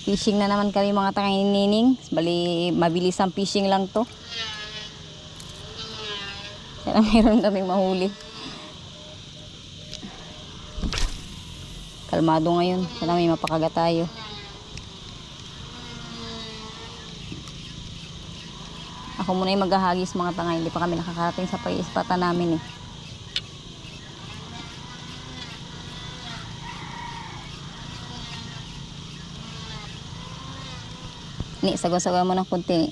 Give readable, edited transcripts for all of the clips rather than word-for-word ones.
Fishing na naman kami mga tangay nining. Bali, mabilis ang fishing lang to. Sana mayroon kaming mahuli. Kalmado ngayon. Sana may mapakaga tayo. Ako muna yung maghahagis mga tangay. Hindi pa kami nakakarating sa pag-ispatan namin eh. Ni, sagwa-sagwa mo ng konti ni.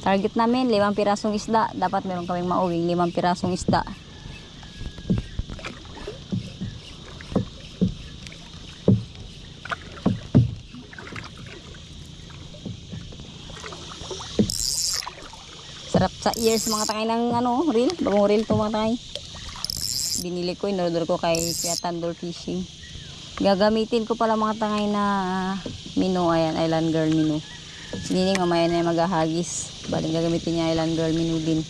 Target namin, 5 pirasong isda. Dapat meron kaming mauwing 5 pirasong isda. Sarap sa ears mga tangay ng ano, reel. Bagong reel to mga tangay. Binili ko, inorder ko kay Kuya Thunder Fishing. Gagamitin ko pala mga tangay na mino. Ayan, Island Girl mino. Sinining mamaya na yung maghahagis. Baling gagamitin niya Island Girl mino din.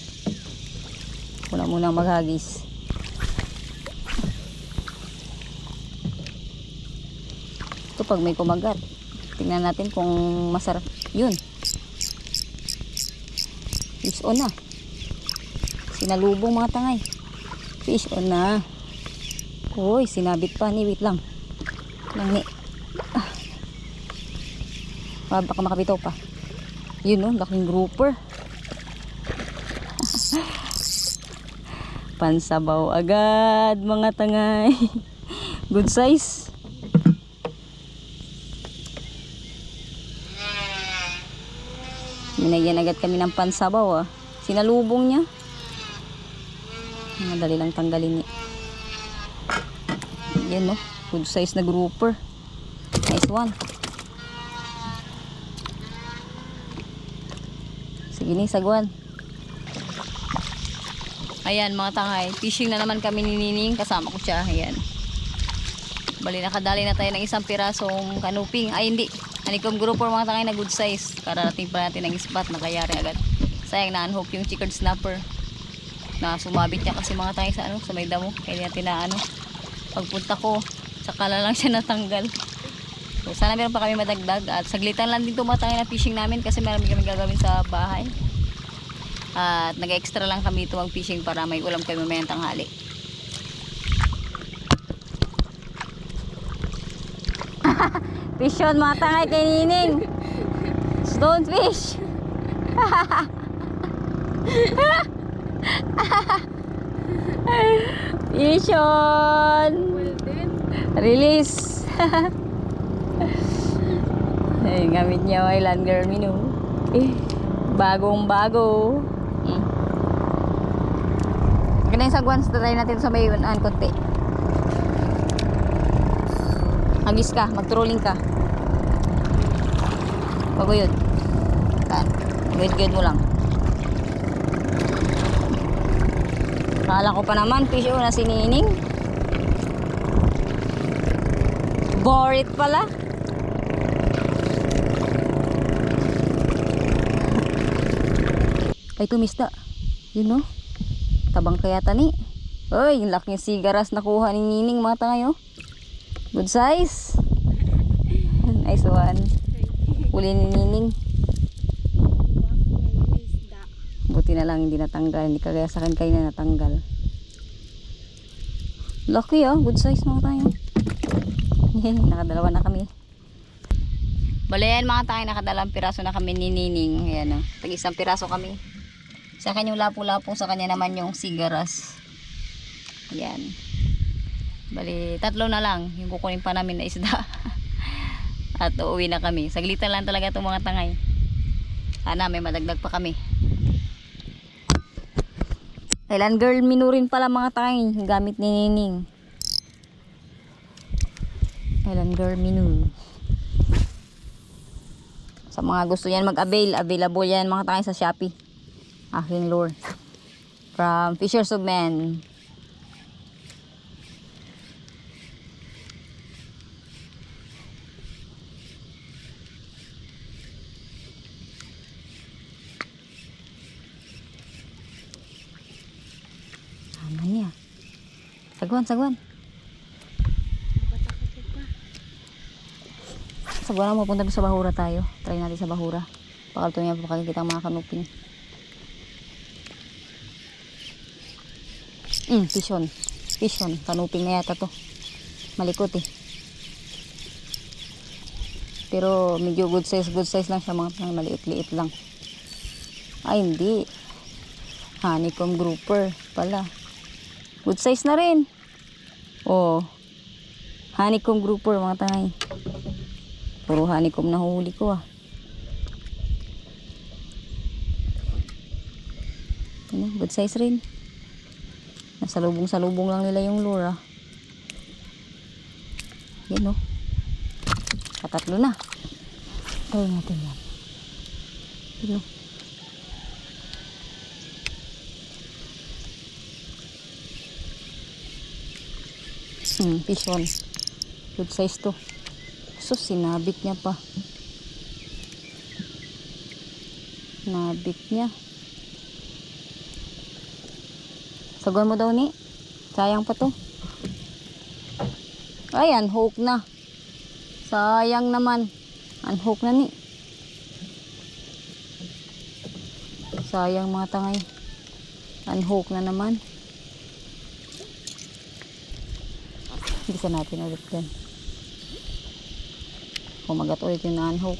Muna maghagis. Ito pag may kumagat. Tingnan natin kung masarap. Yun. Fish on na. Sinalubong mga tangay. Fish on na. Uy, sinabit pa ni. Wait lang. Lang ni. Baka makabitaw pa. Yun no, laking grouper. Pansabaw agad mga tangay. Good size. Minagyan agad kami ng pansabaw ah. Sinalubong niya. Madali lang tanggalin ni. Yan no, good size na grouper. Nice one. Sige ni, sagwan. Ayan mga tangay, fishing na naman kami ni Nining. Kasama ko siya, ayan. Bali nakadali na tayo ng 1 pirasong kanuping. Ay hindi, Honeycomb grouper mga tangay na good size. Kararating pa natin ng spot, nakayari agad. Sayang na-unhook yung chickered snapper. Na sumabit niya kasi mga tangay sa ano, sa may damo. Kaya natin na ano, pagpunta ko, sakala lang siya natanggal. So, sana meron pa kami madagdag. At saglitan lang din tumatangay na fishing namin kasi marami kami gagawin sa bahay. At nag-extra lang kami ito mag-fishing para may ulam kami mamayang tanghali. Fish on mga tangay kay Nining. Stonefish. Fish on. Release. Ay, gamit niya Island Girl mino. Bagong bago. Ganyan sa guans, try natin sa may unan konti. Agis ka, mag-trolling ka. Bago yun. Guide mo lang. Kala ko pa naman fish on na si Nining. Borit pala. Ay tumista. Yun no. Tabang kaya tani. Uy, yung laking sigaras nakuha ni Nining mga tangay oh. Good size. Nice one. Huli ni Nining. Buti na lang hindi natanggal. Hindi kagaya sa akin kayo na natanggal. Lucky oh. Good size mga tangay. Nakadalawa na kami. Balayan mga tangay, nakadalawang piraso na kami ni Nining. Ayan oh. Pag 1 piraso kami. Sa akin yung lapo-lapo, sa kanya naman yung sigaras. Ayan. Bali, 3 na lang yung kukunin pa namin na isda. At uuwi na kami. Saglitan lang talaga itong mga tangay. Sana may madagdag pa kami. Island Girl mino rin pala mga tangay. Gamit ni Nining. Island Girl mino. Sa mga gusto yan mag-avail, available yan mga tangay sa Shopee. Aking lure. From Fishers of Men. Sagwan, sagwan. Sagwan mo, punta doon sa bahura tayo. Try natin sa bahura. Baka ito niya pakikita ang mga kanuping. Pison. Pison. Kanuping na yata to. Malikot eh. Pero medyo good size lang siya, mga maliit-liit lang. Ay, hindi. Honeycomb grouper pala. Good size na rin. Oh. Honeycomb grouper, mga tangay. Puro honeycomb na huli ko ah. Ano, good size rin. Nasa lubong lang nila yung lure ah. Yan oh. Katatlo na. Try natin yan. Yan oh. Pison. Good size to. So, sinabit niya pa. Nabit niya. Saguan mo daw ni. Sayang pa to. Ayan, hook na. Sayang naman. Unhook na ni. Sayang mga tangay. Unhook na naman. Bisa natin ulit yan. Kumagat ulit yung na-unhook.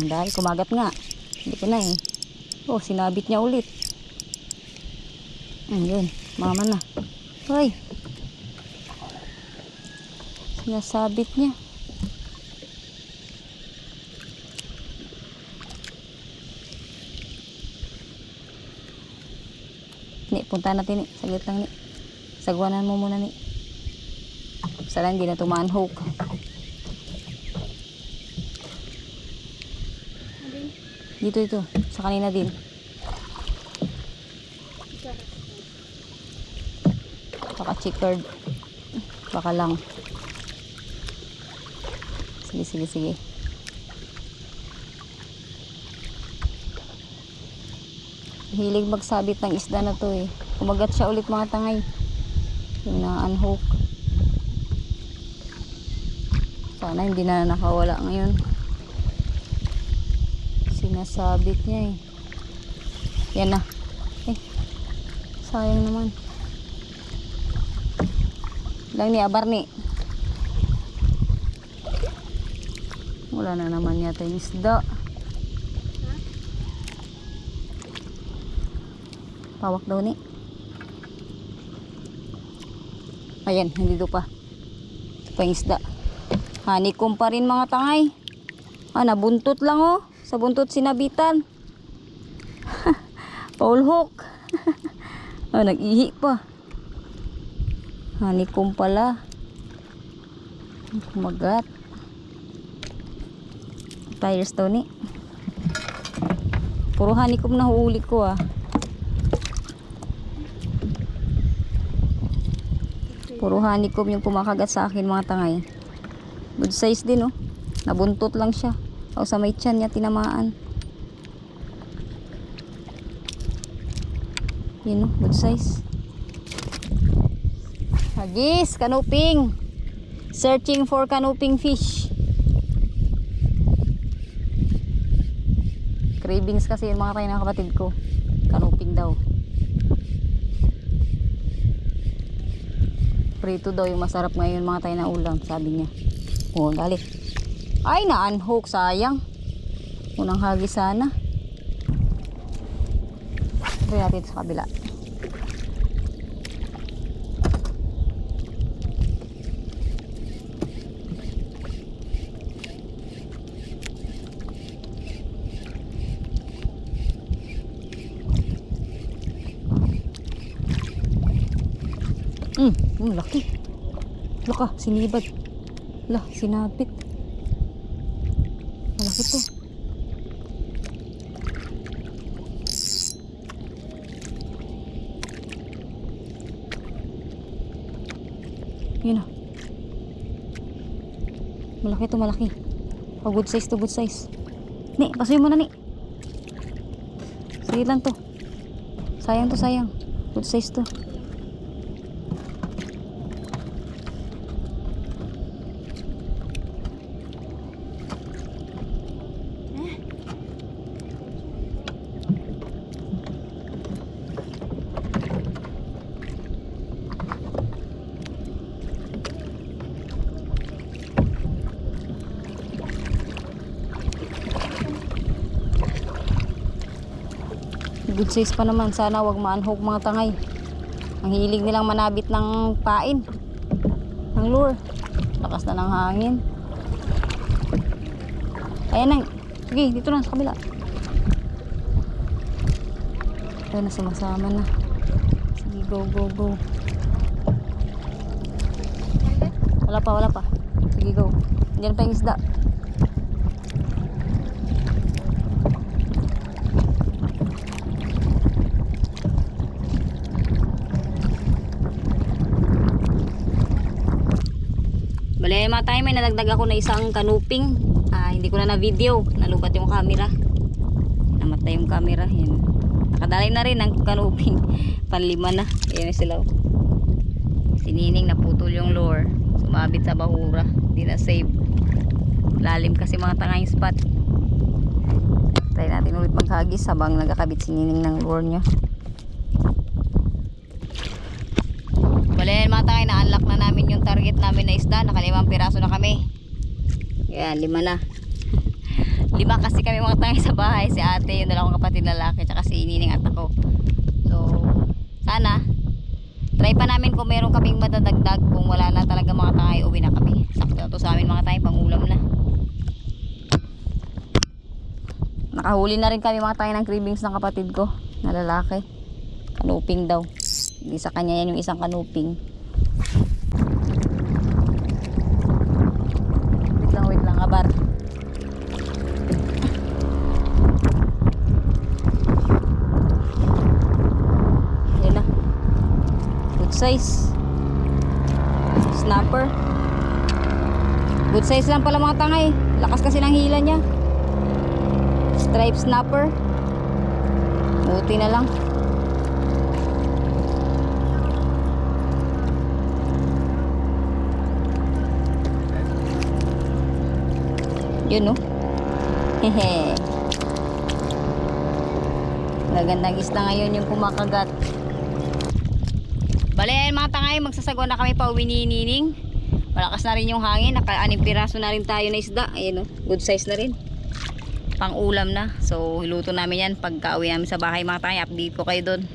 Dahil kumagat nga. Hindi ko na eh. Oh, sinabit niya ulit. Yun. Mama na. Hoy. Sinasabit niya. Ni, punta natin ni. Saglit lang ni. Sagwanan mo muna ni. Sana hindi na tumaan-hook. Dito. Sa kanina din. Baka checkered. Baka lang. Sige. Hilig magsabit ng isda na to eh. Kumagat siya ulit mga tangay. Yung na-unhook. Sana hindi na nakawala ngayon. Sinasabit niya eh. Yan na. Sayang naman. Lang ni abar ni. Wala na naman yata yung isda. Pawak daw ni. Ayan, nandito pa. Ito pa yung isda. Honeycomb pa rin mga tangay. Nabuntot lang oh. Sa buntot sinabitan. Paul hook. Nag-ihi pa. Honeycomb pala. Kumagat. Pliers daw ni. Puro honeycomb na huli ko ah. Puro honeycomb yung kumakagat sa akin mga tangay. Good size din oh. Nabuntot lang siya. O sa may tiyan niya tinamaan. Yun oh, good size. Hagis, kanuping. Searching for kanuping fish. Cravings kasi yung mga tayo ng kapatid ko. Kanuping daw. Prito daw yung masarap ngayon mga tayo na ulam, sabi niya. Oh, dali. Ay, na-unhook, sayang. Unang hagis sana. Try natin sa kabila. Laki. Laka, sinibad. Lah, sinabit. Malaki to. Yun na. Malaki to, malaki. Oh, good size to, good size. Ni, pasuyin mo na ni. Sige lang to. Sayang to, sayang. Good size to. Good size pa naman. Sana wag ma-unhook mga tangay. Ang hilig nilang manabit ng pain, ng lure. Lakas na ng hangin. Ayan na. Sige, dito na sa kabila. Ayan na, sumasama na. Sige, go, go, go. Wala pa, wala pa. Sige, go. Diyan pa yung isda. Bale mga tayo, may nadagdag ako na isang kanuping. Hindi ko na na-video. Nalubat yung camera. Namatay yung camera. Yan. Nakadalay na rin ang kanuping. Panlima na. Ayan sila. Sinining naputol yung lure. Sumabit sa bahura. Hindi na save. Lalim kasi mga tanga yung spot. Try natin ulit maghagis habang nagkakabit sinining ng lure nyo. Bale mga tangay, na-unlock na namin yung target namin na isda. Nakalimang piraso na kami. Yan, 5 na. 5 kasi kami mga tangay sa bahay. Si ate, yung dalawang kapatid lalaki, tsaka si Nining at ako. So, sana try pa namin kung meron kaming madadagdag. Kung wala na talaga mga tangay, uwi na kami. Sakto na to sa amin mga tangay, pang ulam na. Nakahuli na rin kami mga tangay ng cravings ng kapatid ko na lalaki. Kanuping daw. Hindi sa kanya yan yung isang kanuping. Wait lang, abar. Yan na. Good size. Snapper. Good size lang pala mga tangay. Lakas kasi ng hila niya. Stripe snapper. Buti na lang. Yun no. Hehe. Magandang isda ngayon yung kumakagat. Bale ayan mga tangay, magsasagwa na kami pa uwi ni Nining. Malakas na rin yung hangin. Naka-6 piraso na rin tayo na isda. Ayan no. Good size na rin. Pang ulam na. So hiluto namin yan pagka uwi namin sa bahay mga tangay. Update ko kayo doon.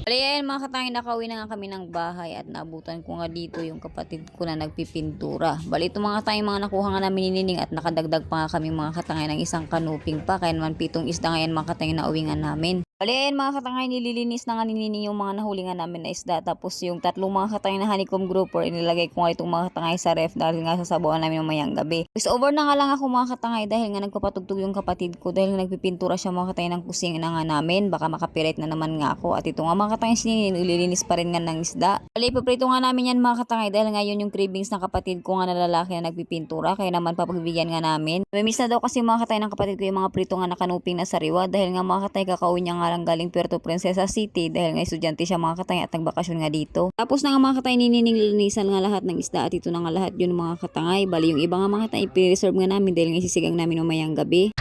Bale ayan mga katangay, nakauwi na nga kami ng bahay at naabutan ko nga dito yung kapatid ko na nagpipintura. Bale ito mga katangay, mga nakuha nga namin ni Nining at nakadagdag pa nga kami mga katangay ng isang kanuping pa. Kaya naman 7 isda ngayon mga katangay na uwi nga namin. Bale ayan mga katangay, nililinis na nga ni Nining yung mga nahulingan namin na isda. Tapos yung 3 mga katangay na honeycomb grouper, inilagay ko nga itong mga katangay sa ref dahil nga sasabawan namin mamayang gabi. Is over na nga lang ako mga katangay dahil nga nagpapatugtog yung kapatid ko dahil nagpipintura siya mga katangay ng kusing na nga namin. Baka makapirit na naman nga ako. At ito nga mga katangay, nililinis pa rin nga ng isda. Bale ipaprito nga namin yan mga katangay dahil ngayon yung cravings ng kapatid ko nga na lalaki na nagpipintura. Kaya naman papagbigyan nga namin. Miss na daw kasi mga katangay ng kapatid ko yung mga prito nga na kanuping na sariwa dahil nga mga katangay kakauwi niya nga lang galing Puerto Princesa City dahil nga estudyante siya mga katangay at nagbakasyon nga dito. Tapos na nga mga katangay, nilinisan nga lahat ng isda at ito na nga lahat yun mga katangay. Bali yung iba nga mga katangay i-reserve nga namin dahil nga isisigang namin mamayang gabi.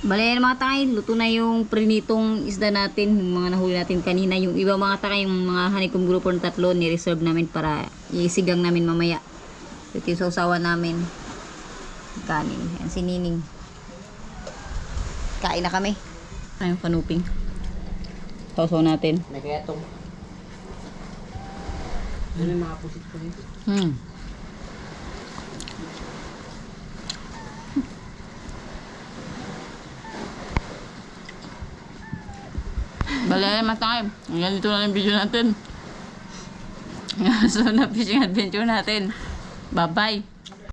Bale mga tangay, luto na yung prinitong isda natin, yung mga nahuli natin kanina. Yung iba mga tangay, yung mga honeycomb grouper na 3, ni-reserve namin para isigang namin mamaya. Ito yung sausawan namin. Kanin. Yan si Nining. Kain na kami. Ano yung kanuping? Sausaw natin. Nagayatong. Ano yung mga pusit ko nito? Bale mga tangay, hanggang dito na yung video natin. So na fishing adventure natin. Bye bye.